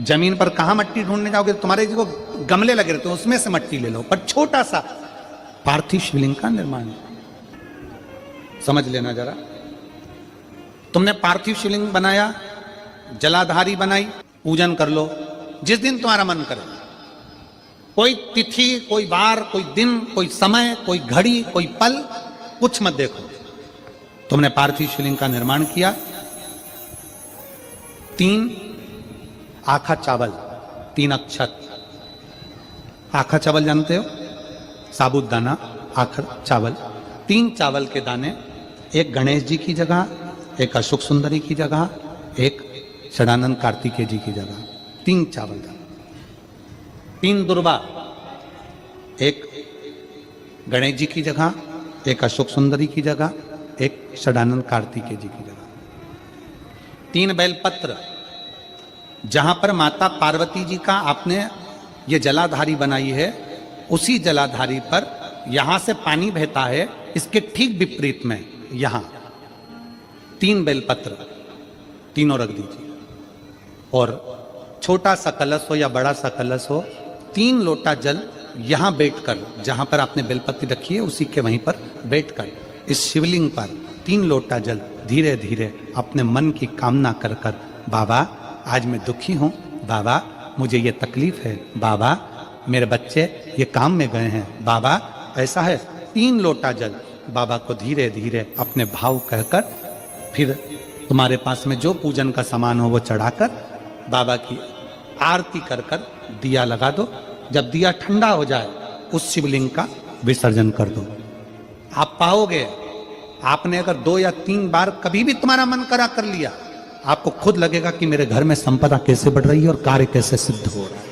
जमीन पर कहां मट्टी ढूंढने जाओगे? तुम्हारे जो गमले लगे रहते हैं उसमें से मट्टी ले लो, पर छोटा सा पार्थिव शिवलिंग का निर्माण समझ लेना जरा। तुमने पार्थिव शिवलिंग बनाया, जलाधारी बनाई, पूजन कर लो जिस दिन तुम्हारा मन करे। कोई तिथि, कोई वार, कोई दिन, कोई समय, कोई घड़ी, कोई पल कुछ मत देखो। तुमने पार्थिव शिवलिंग का निर्माण किया। 3 आखा चावल, 3 अक्षत। आखा चावल जानते हो? साबुत दाना, आखा चावल। 3 चावल के दाने, एक गणेश जी की जगह, एक अशोक सुंदरी की जगह, एक षडानंद कार्तिकेय जी की जगह। 3 चावल दाने। 3 दुर्वा, एक गणेश जी की जगह, एक अशोक सुंदरी की जगह, एक षडानंद कार्तिकेय जी की जगह। 3 बेलपत्र, जहां पर माता पार्वती जी का आपने ये जलाधारी बनाई है, उसी जलाधारी पर यहां से पानी बहता है, इसके ठीक विपरीत में यहां 3 बेलपत्र, तीनों रख दीजिए। और छोटा सा कलश हो या बड़ा सा कलश हो, 3 लोटा जल यहां बैठकर, जहां पर आपने बेलपत्ती रखी है उसी के वहीं पर बैठकर इस शिवलिंग पर 3 लोटा जल धीरे धीरे अपने मन की कामना कर कर, बाबा आज मैं दुखी हूं, बाबा मुझे ये तकलीफ है, बाबा मेरे बच्चे ये काम में गए हैं, बाबा ऐसा है। 3 लोटा जल बाबा को धीरे धीरे अपने भाव कहकर, फिर तुम्हारे पास में जो पूजन का सामान हो वो चढ़ाकर बाबा की आरती कर कर दिया लगा दो। जब दिया ठंडा हो जाए उस शिवलिंग का विसर्जन कर दो। आप पाओगे, आपने अगर 2 या 3 बार कभी भी तुम्हारा मन करा कर लिया, आपको खुद लगेगा कि मेरे घर में संपदा कैसे बढ़ रही है और कार्य कैसे सिद्ध हो रहा है।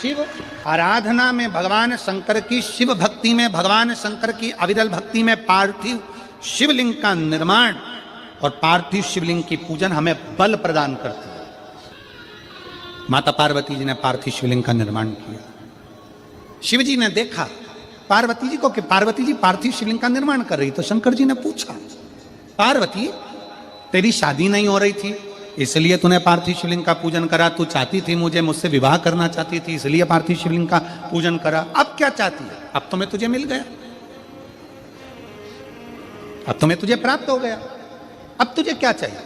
शिव आराधना में भगवान शंकर की, शिव भक्ति में भगवान शंकर की अविरल भक्ति में पार्थिव शिवलिंग का निर्माण और पार्थिव शिवलिंग की पूजन हमें बल प्रदान करती है। माता पार्वती जी ने पार्थिव शिवलिंग का निर्माण किया। शिव जी ने देखा पार्वती जी को कि पार्वती जी पार्थिव शिवलिंग का निर्माण कर रही, तो शंकर जी ने पूछा, पार्वती तेरी शादी नहीं हो रही थी इसलिए तूने पार्थिव शिवलिंग का पूजन करा, तू चाहती थी मुझसे विवाह करना चाहती थी इसलिए पार्थिव शिवलिंग का पूजन करा, अब क्या चाहती है? अब तो मैं तुझे मिल गया, अब तो मैं तुझे प्राप्त हो गया, अब तुझे क्या चाहिए?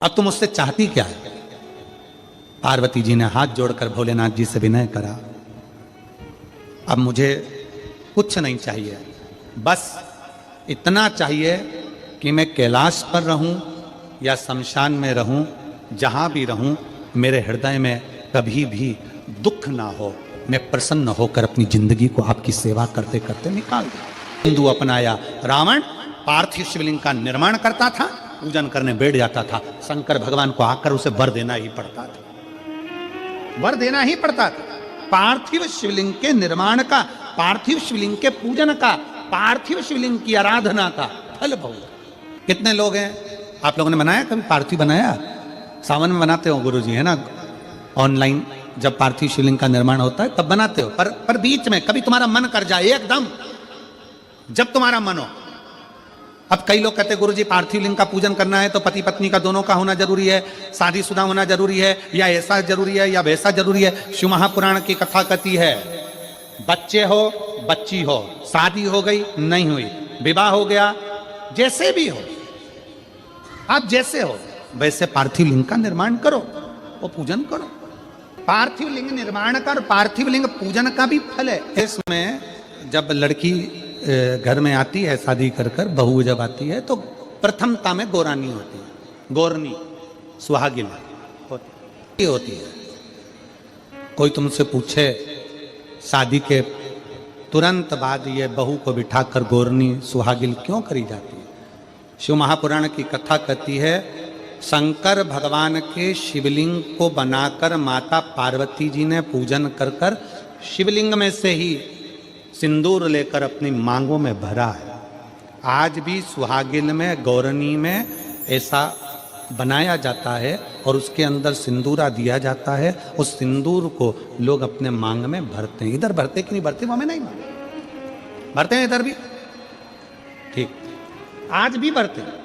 अब तुम मुझसे चाहती क्या है? पार्वती जी ने हाथ जोड़कर भोलेनाथ जी से विनय करा, अब मुझे कुछ नहीं चाहिए, बस इतना चाहिए कि मैं कैलाश पर रहूं या शमशान में रहूं, जहां भी रहूं मेरे हृदय में कभी भी दुख ना हो, मैं प्रसन्न होकर अपनी जिंदगी को आपकी सेवा करते करते निकाल दूं। हिंदू अपनाया, रावण पार्थिव शिवलिंग का निर्माण करता था, पूजन करने बैठ जाता था, शंकर भगवान को आकर उसे वर देना ही पड़ता था, वर देना ही पड़ता था। पार्थिव शिवलिंग के निर्माण का, पार्थिव शिवलिंग के पूजन का, पार्थिव शिवलिंग की आराधना का फल भोग। कितने लोग हैं, आप लोगों ने बनाया कभी पार्थिव? बनाया? सावन में बनाते हो गुरु जी, है ना, ऑनलाइन जब पार्थिव शिवलिंग का निर्माण होता है तब बनाते हो, पर बीच में कभी तुम्हारा मन कर जाए, एकदम जब तुम्हारा मन हो। अब कई लोग कहते हैं गुरुजी पार्थिव लिंग का पूजन करना है तो पति पत्नी का दोनों का होना जरूरी है, शादीशुदा होना जरूरी है, या ऐसा जरूरी है या वैसा जरूरी है। शिव महापुराण की कथा कहती है, बच्चे हो बच्ची हो, शादी हो गई नहीं हुई, विवाह हो गया, जैसे भी हो, आप जैसे हो वैसे पार्थिव लिंग का निर्माण करो, वो पूजन करो। पार्थिव लिंग निर्माण का और पार्थिव लिंग पूजन का भी फल है। इसमें जब लड़की घर में आती है शादी कर कर, बहू जब आती है तो प्रथमता में गोरानी होती है, गोरनी सुहागिन होती है। कोई तुमसे पूछे शादी के तुरंत बाद ये बहू को बिठाकर गोरनी सुहागिन क्यों करी जाती है? शिव महापुराण की कथा कहती है, शंकर भगवान के शिवलिंग को बनाकर माता पार्वती जी ने पूजन कर कर शिवलिंग में से ही सिंदूर लेकर अपनी मांगों में भरा है। आज भी सुहागिन में, गौरनी में ऐसा बनाया जाता है और उसके अंदर सिंदूरा दिया जाता है। उस सिंदूर को लोग अपने मांग में भरते हैं। इधर भरते कि नहीं भरते वो हमें नहीं भरते हैं, इधर भी ठीक, आज भी भरते हैं।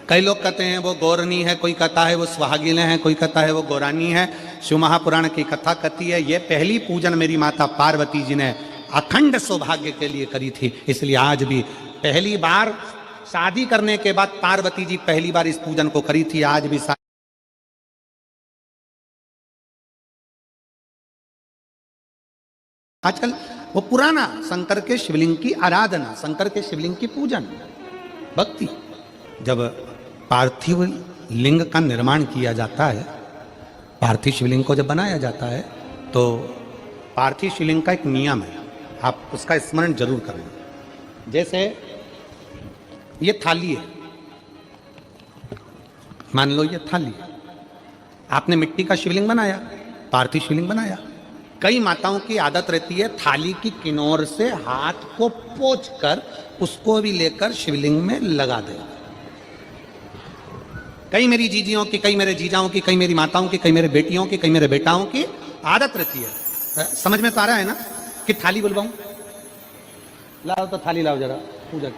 कई लोग कहते हैं वो गौरनी है, कोई कहता है वो सुहागिन है, कोई कहता है वो गौरानी है। शिव महापुराण की कथा कहती है ये पहली पूजन मेरी माता पार्वती जी ने अखंड सौभाग्य के लिए करी थी। इसलिए आज भी पहली बार शादी करने के बाद पार्वती जी पहली बार इस पूजन को करी थी। आज भी आजकल वो पुराना शंकर के शिवलिंग की आराधना, शंकर के शिवलिंग की पूजन, भक्ति। जब पार्थिव लिंग का निर्माण किया जाता है, पार्थिव शिवलिंग को जब बनाया जाता है तो पार्थिव शिवलिंग का एक नियम है, आप उसका स्मरण जरूर करना। जैसे ये थाली है, मान लो ये थाली है, आपने मिट्टी का शिवलिंग बनाया, पार्थिव शिवलिंग बनाया। कई माताओं की आदत रहती है थाली की किनार से हाथ को पोंछकर उसको भी लेकर शिवलिंग में लगा दे। कई मेरी जीजियों की, कई मेरे जीजाओं की, कई मेरी माताओं की, कई मेरे बेटियों की, कई मेरे बेटाओं की आदत रहती है। समझ में तो आ रहा है ना कि थाली बुलवाऊं? लाओ तो थाली लाओ जरा पूजा।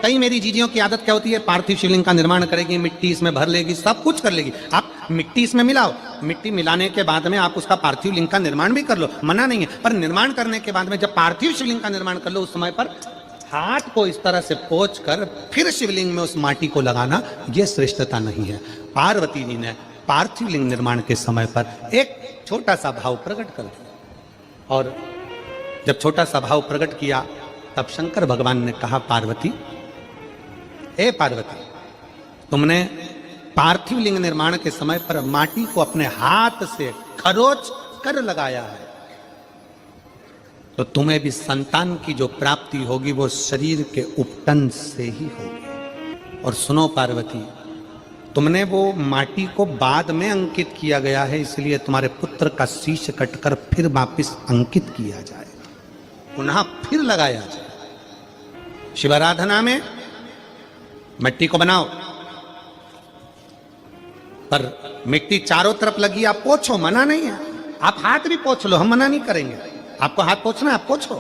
कई मेरी जीजियों की आदत क्या होती है, पार्थिव शिवलिंग का निर्माण करेगी, मिट्टी इसमें भर लेगी, सब कुछ कर लेगी। आप मिट्टी इसमें मिलाओ, मिट्टी मिलाने के बाद में आप उसका पार्थिव लिंग का निर्माण भी कर लो, मना नहीं है। पर निर्माण करने के बाद में जब पार्थिव शिवलिंग का निर्माण कर लो, उस समय पर हाथ को इस तरह से पोंछ कर फिर शिवलिंग में उस माटी को लगाना, यह श्रेष्ठता नहीं है। पार्वती जी ने पार्थिव लिंग निर्माण के समय पर एक छोटा सा भाव प्रकट कर दिया, और जब छोटा सा भाव प्रकट किया तब शंकर भगवान ने कहा, पार्वती, ए पार्वती, तुमने पार्थिव लिंग निर्माण के समय पर माटी को अपने हाथ से खरोच कर लगाया है, तो तुम्हें भी संतान की जो प्राप्ति होगी वो शरीर के उपटन से ही होगी। और सुनो पार्वती, तुमने वो माटी को बाद में अंकित किया गया है, इसलिए तुम्हारे पुत्र का शीश कटकर फिर वापिस अंकित किया जाए, पुनः फिर लगाया जाए। शिवाराधना में मिट्टी को बनाओ, पर मिट्टी चारों तरफ लगी, आप पोछो, मना नहीं है। आप हाथ भी पोछ लो, हम मना नहीं करेंगे। आपको हाथ पोछना है आप पोछो,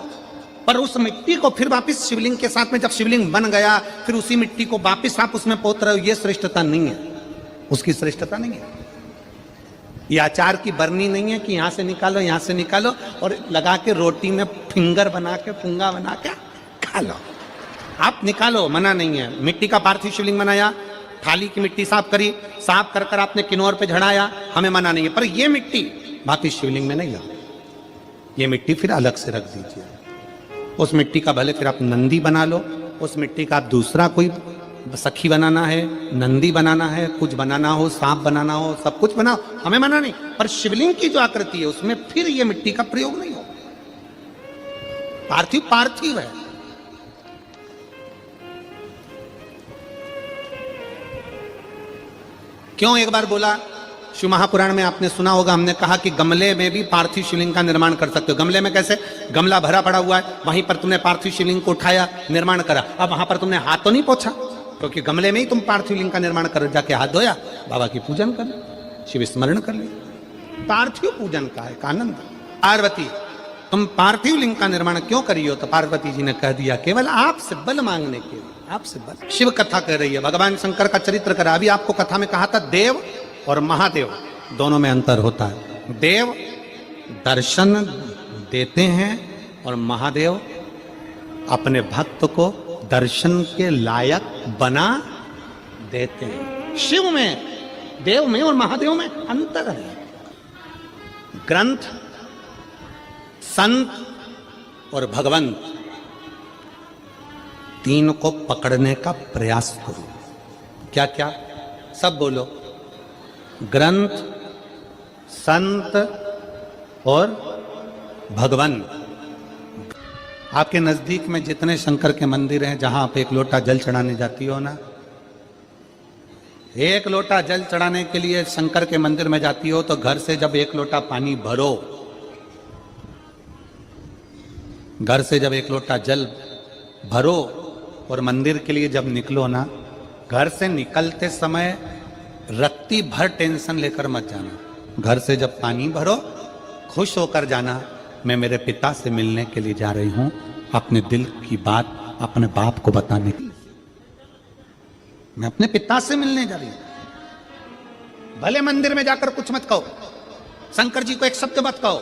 पर उस मिट्टी को फिर वापस शिवलिंग के साथ में, जब शिवलिंग बन गया फिर उसी मिट्टी को वापस आप उसमें पोत रहे हो, ये श्रेष्ठता नहीं है, उसकी श्रेष्ठता नहीं है। ये अचार की बरनी नहीं है कि यहां से निकालो, यहां से निकालो और लगा के रोटी में फिंगर बना के, फुंगा बना के खा लो। आप निकालो, मना नहीं है। मिट्टी का पार्थिव शिवलिंग बनाया, थाली की मिट्टी साफ करी, साफ कर कर आपने किन्नौर पे झड़ाया, हमें मना नहीं है। पर ये मिट्टी वापिस शिवलिंग में नहीं ला, ये मिट्टी फिर अलग से रख दीजिए। उस मिट्टी का भले फिर आप नंदी बना लो, उस मिट्टी का आप दूसरा कोई सखी बनाना है, नंदी बनाना है, कुछ बनाना हो, सांप बनाना हो, सब कुछ बनाओ, हमें मना नहीं। पर शिवलिंग की जो आकृति है उसमें फिर ये मिट्टी का प्रयोग नहीं हो। पार्थिव पार्थिव है। क्यों एक बार बोला, शिव महापुराण में आपने सुना होगा, हमने कहा कि गमले में भी पार्थिव शिवलिंग का निर्माण कर सकते हो। गमले में कैसे? गमला भरा पड़ा हुआ है, वहीं पर तुमने पार्थिव शिवलिंग को उठाया, निर्माण करा। अब वहां पर तुमने हाथ तो नहीं पोछा, क्योंकि गमले में ही तुम पार्थिव लिंग का निर्माण कर, जाके हाथ धोया, बाबा की पूजन कर, शिव स्मरण कर ली। पार्थिव पूजन का एक आनंद। पार्वती, तुम पार्थिव लिंग का निर्माण क्यों करी हो? तो पार्वती जी ने कह दिया, केवल आपसे बल मांगने के लिए, आपसे बल। शिव कथा कह रही है, भगवान शंकर का चरित्र करा। अभी आपको कथा में कहा था देव और महादेव दोनों में अंतर होता है। देव दर्शन देते हैं और महादेव अपने भक्त को दर्शन के लायक बना देते हैं। शिव में, देव में और महादेव में अंतर है। ग्रंथ, संत और भगवंत, तीन को पकड़ने का प्रयास करो। क्या क्या? सब बोलो। ग्रंथ, संत और भगवान। आपके नजदीक में जितने शंकर के मंदिर हैं, जहां आप एक लोटा जल चढ़ाने जाती हो ना, एक लोटा जल चढ़ाने के लिए शंकर के मंदिर में जाती हो, तो घर से जब एक लोटा पानी भरो, घर से जब एक लोटा जल भरो और मंदिर के लिए जब निकलो ना, घर से निकलते समय रत्ती भर टेंशन लेकर मत जाना। घर से जब पानी भरो, खुश होकर जाना, मैं मेरे पिता से मिलने के लिए जा रही हूं, अपने दिल की बात अपने बाप को बताने की। मैं अपने पिता से मिलने जा रही हूं। भले मंदिर में जाकर कुछ मत कहो, शंकर जी को एक शब्द मत कहो।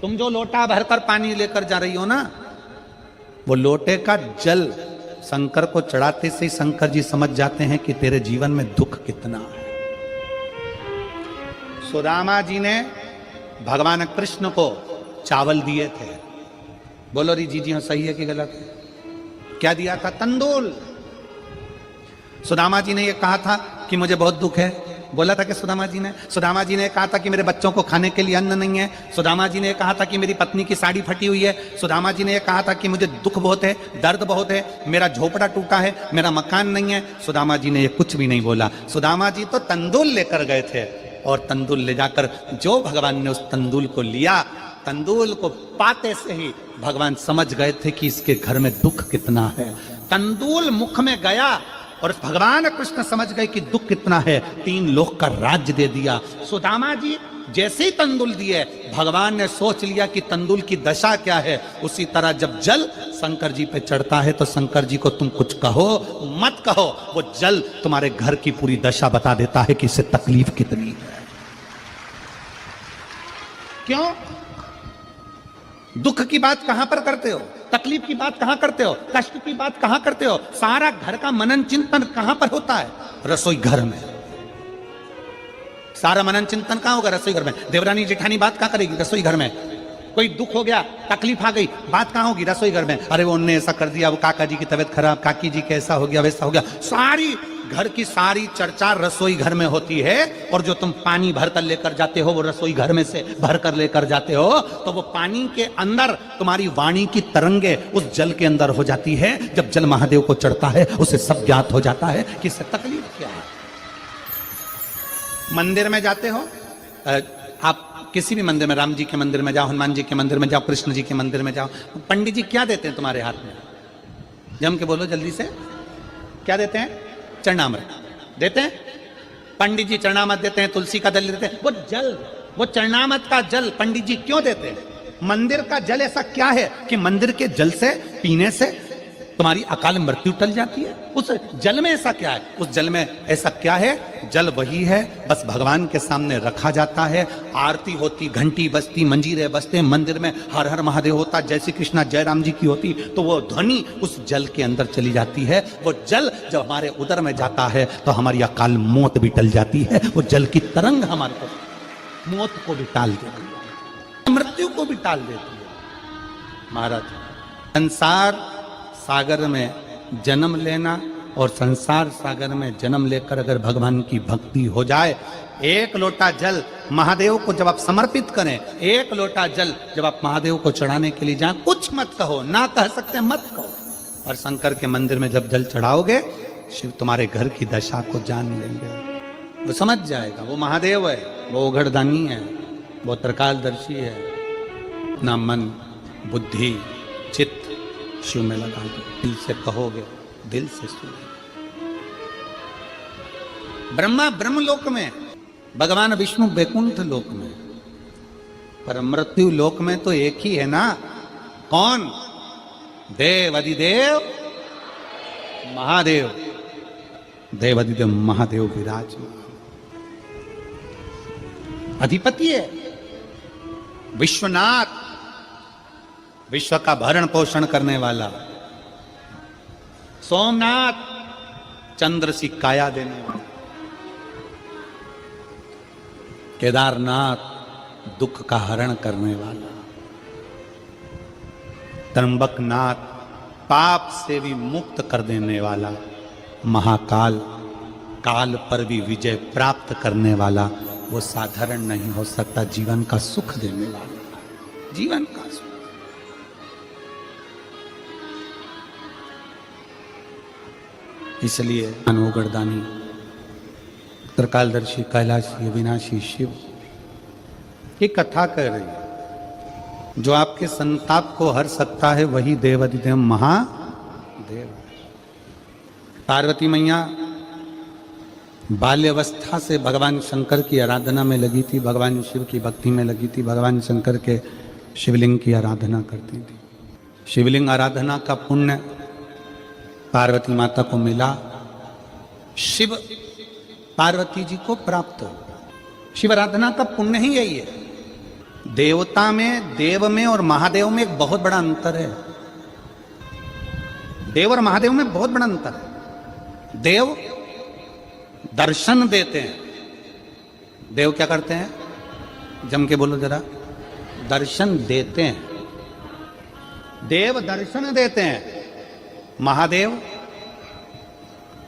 तुम जो लोटा भरकर पानी लेकर जा रही हो ना, वो लोटे का जल शंकर को चढ़ाते से ही शंकर जी समझ जाते हैं कि तेरे जीवन में दुख कितना है। सुदामा जी ने भगवान कृष्ण को चावल दिए थे। बोलो री जी हाँ, सही है कि गलत है? क्या दिया था? तंदूल। सुदामा जी ने यह कहा था कि मुझे बहुत दुख है। बोला था कि सुदामा जी ने कहा था कि मेरे बच्चों को खाने के लिए अन्न नहीं है। सुदामा जी ने कहा था कि मेरी पत्नी की साड़ी फटी हुई है। सुदामा जी ने कहा था कि मुझे दुख बहुत है, दर्द बहुत है, मेरा झोपड़ा टूटा है, मेरा मकान नहीं है। सुदामा जी ने ये कुछ भी नहीं बोला। सुदामा जी तो तंदूल लेकर गए थे, और तंदूल ले जाकर जो भगवान ने उस तंदूल को लिया, तंदूल को पाते से ही भगवान समझ गए थे कि इसके घर में दुख कितना है। तंदूल मुख में गया और भगवान कृष्ण समझ गए कि दुख कितना है। 3 लोक का राज्य दे दिया। सुदामा जी जैसे ही तंदूल दिए, भगवान ने सोच लिया कि तंदूल की दशा क्या है। उसी तरह जब जल शंकर जी पे चढ़ता है तो शंकर जी को तुम कुछ कहो मत कहो, वो जल तुम्हारे घर की पूरी दशा बता देता है कि इससे तकलीफ कितनी है। क्यों? दुख की बात कहां पर करते हो, तकलीफ की बात कहां करते हो, कष्ट की बात कहां करते हो? सारा घर का मनन चिंतन कहां पर होता है? रसोई घर में। सारा मनन चिंतन कहां होगा? रसोई घर में। देवरानी जेठानी बात कहां करेगी? रसोई घर में। कोई दुख हो गया, तकलीफ आ गई, बात कहां होगी? रसोई घर में। अरे वो उनने ऐसा कर दिया, वो काका जी की तबीयत खराब, काकी जी कैसा हो गया, वैसा हो गया। सारी घर की सारी चर्चा रसोई घर में होती है। और जो तुम पानी भरकर लेकर जाते हो, वो रसोई घर में से भरकर लेकर जाते हो, तो वो पानी के अंदर तुम्हारी वाणी की तरंगे उस जल के अंदर हो जाती है। जब जल महादेव को चढ़ता है, उसे सब ज्ञात हो जाता है कि इससे तकलीफ क्या है। मंदिर में जाते हो आप, किसी भी मंदिर में, राम जी के मंदिर में जाओ, हनुमान जी के मंदिर में जाओ, कृष्ण जी के मंदिर में जाओ, पंडित जी क्या देते हैं तुम्हारे हाथ में? जम के बोलो जल्दी से, क्या देते हैं? चरणामृत देते हैं। पंडित जी चरणामृत देते हैं, तुलसी का दल देते हैं। वो जल, वो चरणामृत का जल पंडित जी क्यों देते हैं? मंदिर का जल ऐसा क्या है कि मंदिर के जल से पीने से तुम्हारी अकाल मृत्यु टल जाती है? उस जल में ऐसा क्या है? उस जल में ऐसा क्या है? जल वही है, बस भगवान के सामने रखा जाता है, आरती होती, घंटी बजती, मंजीरे बजते, मंदिर में हर हर महादेव होता, जय श्री कृष्णा जय राम जी की होती, तो वो ध्वनि उस जल के अंदर चली जाती है। वो जल जब हमारे उदर में जाता है तो हमारी अकाल मौत भी टल जाती है। वो जल की तरंग हमारे मौत को भी टाल देती है, मृत्यु को भी टाल देती है। महाराज, संसार सागर में जन्म लेना और संसार सागर में जन्म लेकर अगर भगवान की भक्ति हो जाए, एक लोटा जल महादेव को जब आप समर्पित करें, एक लोटा जल जब आप महादेव को चढ़ाने के लिए जाएं, कुछ मत कहो, ना कह सकते मत कहो। और शंकर के मंदिर में जब जल चढ़ाओगे, शिव तुम्हारे घर की दशा को जान लेंगे। वो समझ जाएगा, वो महादेव है, वो उघड़दानी है, वो त्रिकालदर्शी है। अपना मन बुद्धि चित्त शिव में लगा दो, दिल से कहोगे, दिल से सुनोगे। ब्रह्मा ब्रह्मलोक में, भगवान विष्णु वैकुंठ लोक में, पर मृत्यु लोक में तो एक ही है ना। कौन? देव अधिदेव महादेव। देव अधिदेव महादेव विराजमान अधिपति है, विश्वनाथ, विश्व का भरण पोषण करने वाला। सोमनाथ, चंद्र सी काया देने वाला। केदारनाथ, दुख का हरण करने वाला। त्र्यंबकनाथ, पाप से भी मुक्त कर देने वाला। महाकाल, काल पर भी विजय प्राप्त करने वाला। वो साधारण नहीं हो सकता, जीवन का सुख देने वाला, जीवन का सुख। इसलिए अनुगढ़दानी, त्रिकालदर्शी, कैलाशी, अविनाशी शिव की कथा कह रही है। जो आपके संताप को हर सकता है वही देवाधिदेव महादेव। पार्वती मैया बाल्यावस्था से भगवान शंकर की आराधना में लगी थी, भगवान शिव की भक्ति में लगी थी, भगवान शंकर के शिवलिंग की आराधना करती थी। शिवलिंग आराधना का पुण्य पार्वती माता को मिला शिव पार्वती जी को प्राप्त हो। शिव आराधना का पुण्य ही यही है। देवता में, देव में और महादेव में एक बहुत बड़ा अंतर है। देव और महादेव में बहुत बड़ा अंतर है। देव दर्शन देते हैं। देव क्या करते हैं? जम के बोलो जरा। दर्शन देते हैं। देव दर्शन देते हैं। महादेव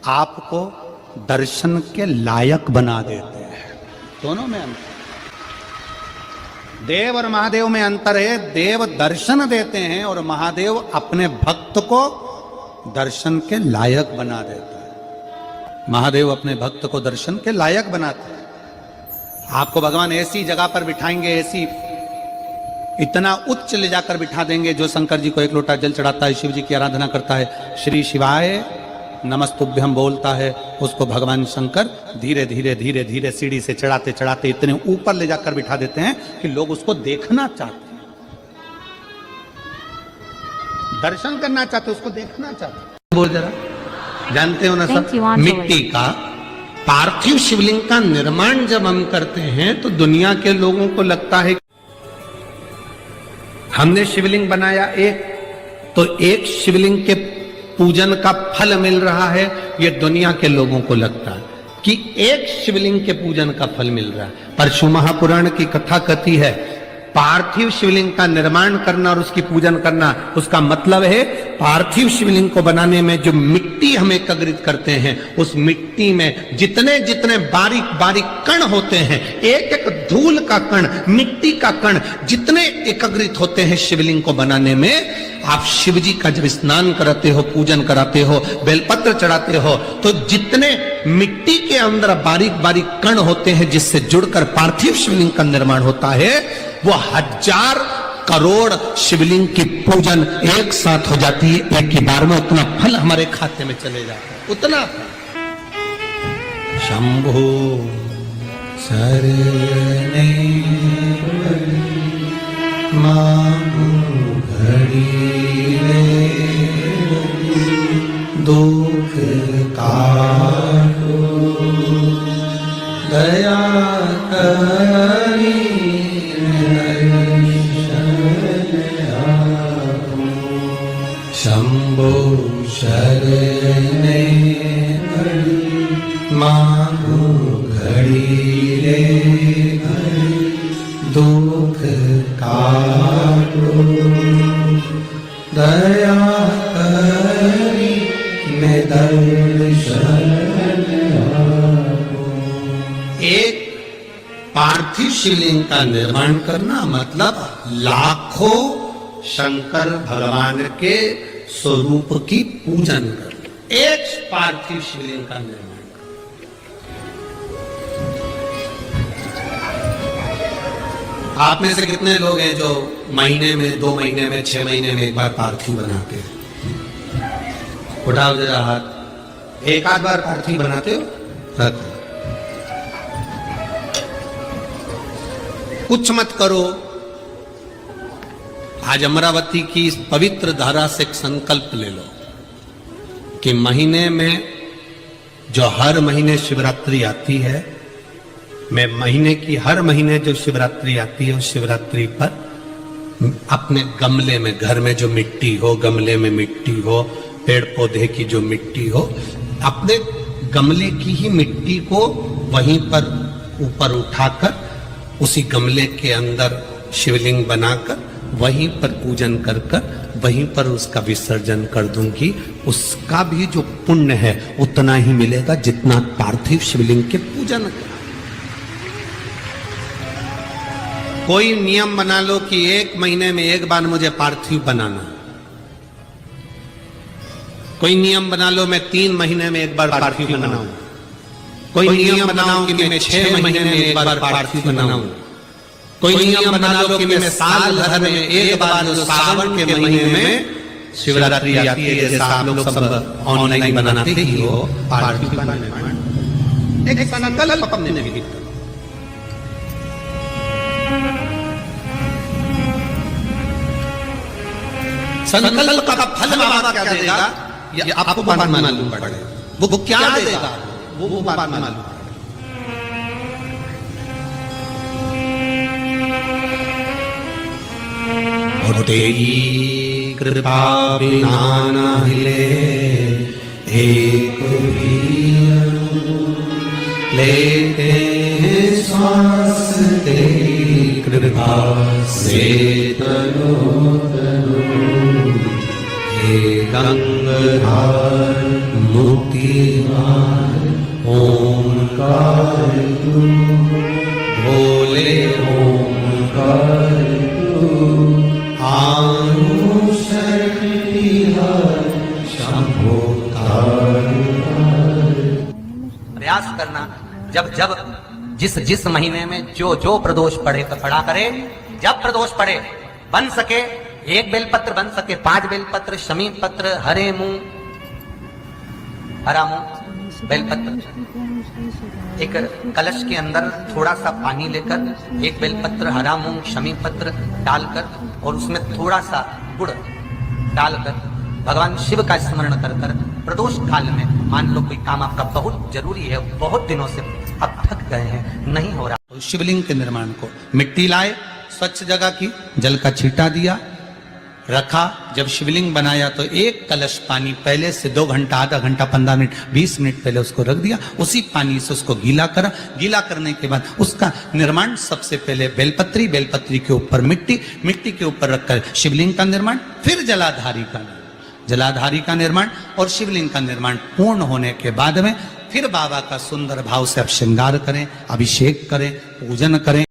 आपको दर्शन के लायक बना देते हैं। दोनों में अंतर। देव और महादेव में अंतर है। देव दर्शन देते हैं और महादेव अपने भक्त को दर्शन के लायक बना देता है। महादेव अपने भक्त को दर्शन के लायक बनाते हैं। आपको भगवान ऐसी जगह पर बिठाएंगे, ऐसी इतना उच्च ले जाकर बिठा देंगे। जो शंकर जी को एक लोटा जल चढ़ाता है, शिव जी की आराधना करता है, श्री शिवाय नमस्तुभ्यम बोलता है, उसको भगवान शंकर धीरे धीरे धीरे धीरे सीढ़ी से चढ़ाते चढ़ाते इतने ऊपर ले जाकर बिठा देते हैं कि लोग उसको देखना चाहते हैं, दर्शन करना चाहते, उसको देखना चाहते। बोल जरा। जानते हो ना सब, मिट्टी का पार्थिव शिवलिंग का निर्माण जब हम करते हैं तो दुनिया के लोगों को लगता है हमने शिवलिंग बनाया एक, तो एक शिवलिंग के पूजन का फल मिल रहा है। ये दुनिया के लोगों को लगता है कि एक शिवलिंग के पूजन का फल मिल रहा है। पर शिव महापुराण की कथा कहती है पार्थिव शिवलिंग का निर्माण करना और उसकी पूजन करना, उसका मतलब है पार्थिव शिवलिंग को बनाने में जो मिट्टी हम एकत्रित करते हैं, उस मिट्टी में जितने जितने बारीक बारीक कण होते हैं, एक एक धूल का कण, मिट्टी का कण जितने एकत्रित होते हैं शिवलिंग को बनाने में, आप शिव जी का जब स्नान कराते हो, पूजन कराते हो, बेलपत्र चढ़ाते हो, तो जितने मिट्टी के अंदर बारीक बारीक कण होते हैं जिससे जुड़कर पार्थिव शिवलिंग का निर्माण होता है, वो 1000 करोड़ शिवलिंग की पूजन एक साथ हो जाती है एक ही बार में। उतना फल हमारे खाते में चले जाता है, उतना फल। शंभो शरणे मांगू घड़ी दुख काटो दया करी शंभो शरणे मांगू घड़ी रे घड़ी दुख काटो दया करी मैं दर्शन एक पार्थिव शिवलिंग का निर्माण करना मतलब लाखों शंकर भगवान के स्वरूप की पूजन कर, एक पार्थिव शिवलिंग का निर्माण कर। आप में से कितने लोग हैं जो महीने में, 2 महीने में, 6 महीने में एक बार पार्थिव बनाते हैं? उठाओ जरा हाथ। एक आध बार पार्थिव बनाते हो? रखो। कुछ मत करो। आज अमरावती की इस पवित्र धारा से एक संकल्प ले लो कि महीने में जो हर महीने शिवरात्रि आती है, मैं महीने की हर महीने जो शिवरात्रि आती है उस शिवरात्रि पर अपने गमले में, घर में जो मिट्टी हो, गमले में मिट्टी हो, पेड़ पौधे की जो मिट्टी हो, अपने गमले की ही मिट्टी को वहीं पर ऊपर उठाकर उसी गमले के अंदर शिवलिंग बनाकर वहीं पर पूजन कर वहीं पर उसका विसर्जन कर दूंगी। उसका भी जो पुण्य है उतना ही मिलेगा जितना पार्थिव शिवलिंग के पूजन का। कोई नियम बना लो कि 1 महीने में एक बार मुझे पार्थिव बनाना। कोई नियम बना लो मैं 3 महीने में एक बार पार्थिव बनाऊं। कोई नियम बनाओ कि मैं 6 महीने में एक बार पार्थिव बनाऊं। कोई नियम बना लो कि मैं साल भर में एक बार जो सावन के महीने में शिवरात्रि आती है, जैसा आप लोग सब ऑनलाइन बनाते ही हो, पार्थिव बनाने एक संकल्प अपने में संकल्प का फल बाबा क्या देगा ये आपको मालूम पड़ेगा। वो क्या देगा? वो बात मालूम। और तेरी कृपा बिना न हिले एक भी लेते हैं श्वास तेरी कृपा से तनो तनो। हे गंगाधर मुक्तिदार ओंकार तू, भोले ओंकार तू, आनु शक्ति हर शंभो प्रयास करना। जब जब जिस महीने में जो प्रदोष पड़े तो पढ़ा करे। जब प्रदोष पड़े बन सके 1 बेलपत्र, बन सके 5 बेलपत्र, शमी पत्र, हरे मुंह, हरा मुंह बेलपत्र, एक कलश के अंदर थोड़ा सा पानी लेकर 1 बेलपत्र, हरा मूंग, शमी पत्र डालकर और उसमें थोड़ा सा गुड़ डालकर भगवान शिव का स्मरण कर कर प्रदोष काल में, मान लो कोई काम आपका बहुत जरूरी है, बहुत दिनों से अब थक गए हैं, नहीं हो रहा, शिवलिंग के निर्माण को मिट्टी लाए, स्वच्छ जगह की, जल का छींटा दिया, रखा। जब शिवलिंग बनाया तो 1 कलश पानी पहले से 2 घंटा, आधा घंटा, 15 मिनट, 20 मिनट पहले उसको रख दिया। उसी पानी से उसको गीला करा। गीला करने के बाद उसका निर्माण सबसे पहले बेलपत्री, बेलपत्री के ऊपर मिट्टी, मिट्टी के ऊपर रखकर शिवलिंग का निर्माण, फिर जलाधारी का निर्माण और शिवलिंग का निर्माण पूर्ण होने के बाद में फिर बाबा का सुंदर भाव से अब श्रृंगार करें, अभिषेक करें, पूजन करें।